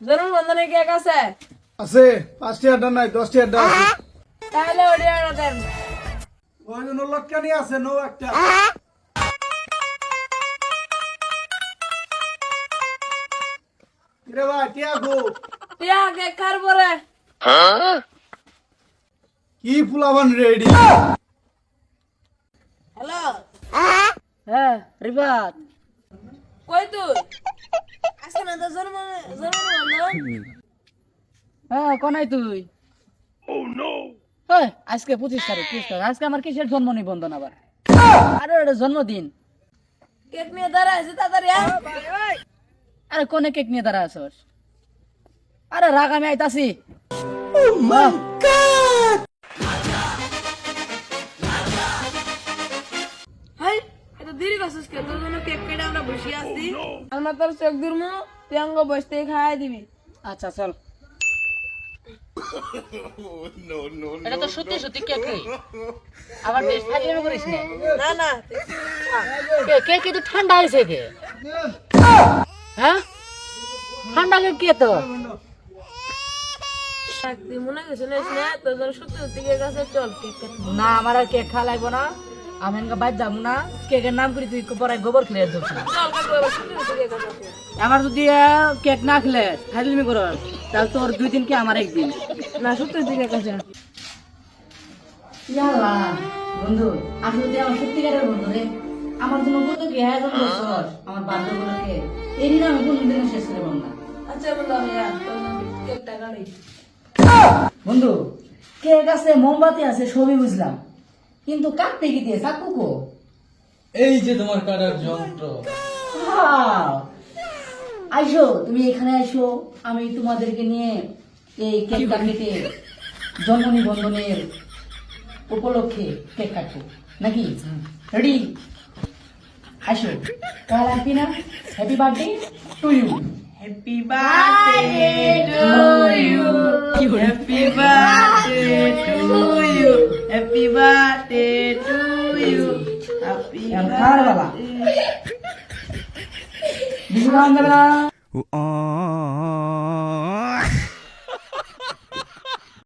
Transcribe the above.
জন্মদিনে কেক আছে? আছে 5টি আড্ডা নাই 10টি আড্ডা আছে। তাহলে ওটা অর্ডার দেন। ওই জন্য লটকানি আছে নো একটা। কিরে ভাই টিয়া গো টিয়া কেক খার পরে কি ফুলাবান রেডি? হ্যালো, হ্যাঁ রিবাত, কই তুই? আজকে না তো জন্মদিন। হ্যাঁ কোনায় তুই? আজকে 25 তারিখ, আজকে আমার কিসের জন্ম নিবন্ধন আবার? আরে ওটা জন্মদিন। কেক নিয়ে দাঁড়াইছে তাড়াতাড়ি আয়। আরে কোনে কেক নিয়ে দাঁড়া আছস? আরে রাগ, আমি আইতাছি। হাই, এত দেরি করছিস কে? তোর জন্য কেক কেটে আমরা বসে আছি। আমরা তোর চোখ দুরমু, তুই আঙ্গ বসতে খাওয়াই দিবি। আচ্ছা চল। এটা তো সত্যি সত্যি কেক রে, আবার বেশ ফাজলামি করিস না। না না, কেক কিন্তু ঠান্ডা হয়েছে কে? হ্যাঁ ঠান্ডা কেক কে তো? তুই মনে কিছু নিস না, তোর জন্য সত্যি সত্যি কেক আছে, চল কেক কাটি। না আমার আর কেক খাওয়া লাগবো না, আমি এনকা বাইর যাবো না। কেকের নাম করে তুই পরে গোবর খেলে যাচ্ছিস। চল কাকু, এবার সত্যি সত্যি কেক আছে। আমার যদি কেক না খেলে ফাজলামি করো, তাহলে তোর 2 দিন কি আমার 1 দিন। না সত্যি সত্যি কেক আছে। ইয়াল্লা বন্ধু, আসলে তুই আমার সত্যিকারের বন্ধু রে। আমার জন্য কত কি আয়োজন করছস আমার বার্থডে এই দিন আমি কোনদিনও শেষ করব না। আচ্ছা বন্ধু, আমি তোর জন্য কেকটা কাটি। বন্ধু কেক আছে, মোমবাতি আছে, সবই বুঝলাম, কিন্তু কাটতে কি দিয়ে চাকু কো? এই যে তোমার কাটার যন্ত্র। ওয়াও! আইসো, তুমি এখানে আইসো, আমি তোমাদেরকে নিয়ে এই কেকটা কেটে জন্ম নিবন্ধনের উপলক্ষে কেক কাটবো নাকি? রেডি? আইসো, কাল আসবি না? Happy birthday to you. Happy birthday to you, happy birthday to you, happy birthday to you, happy খাওয়ার বাবা বিশু খাওয়ান যাবে না।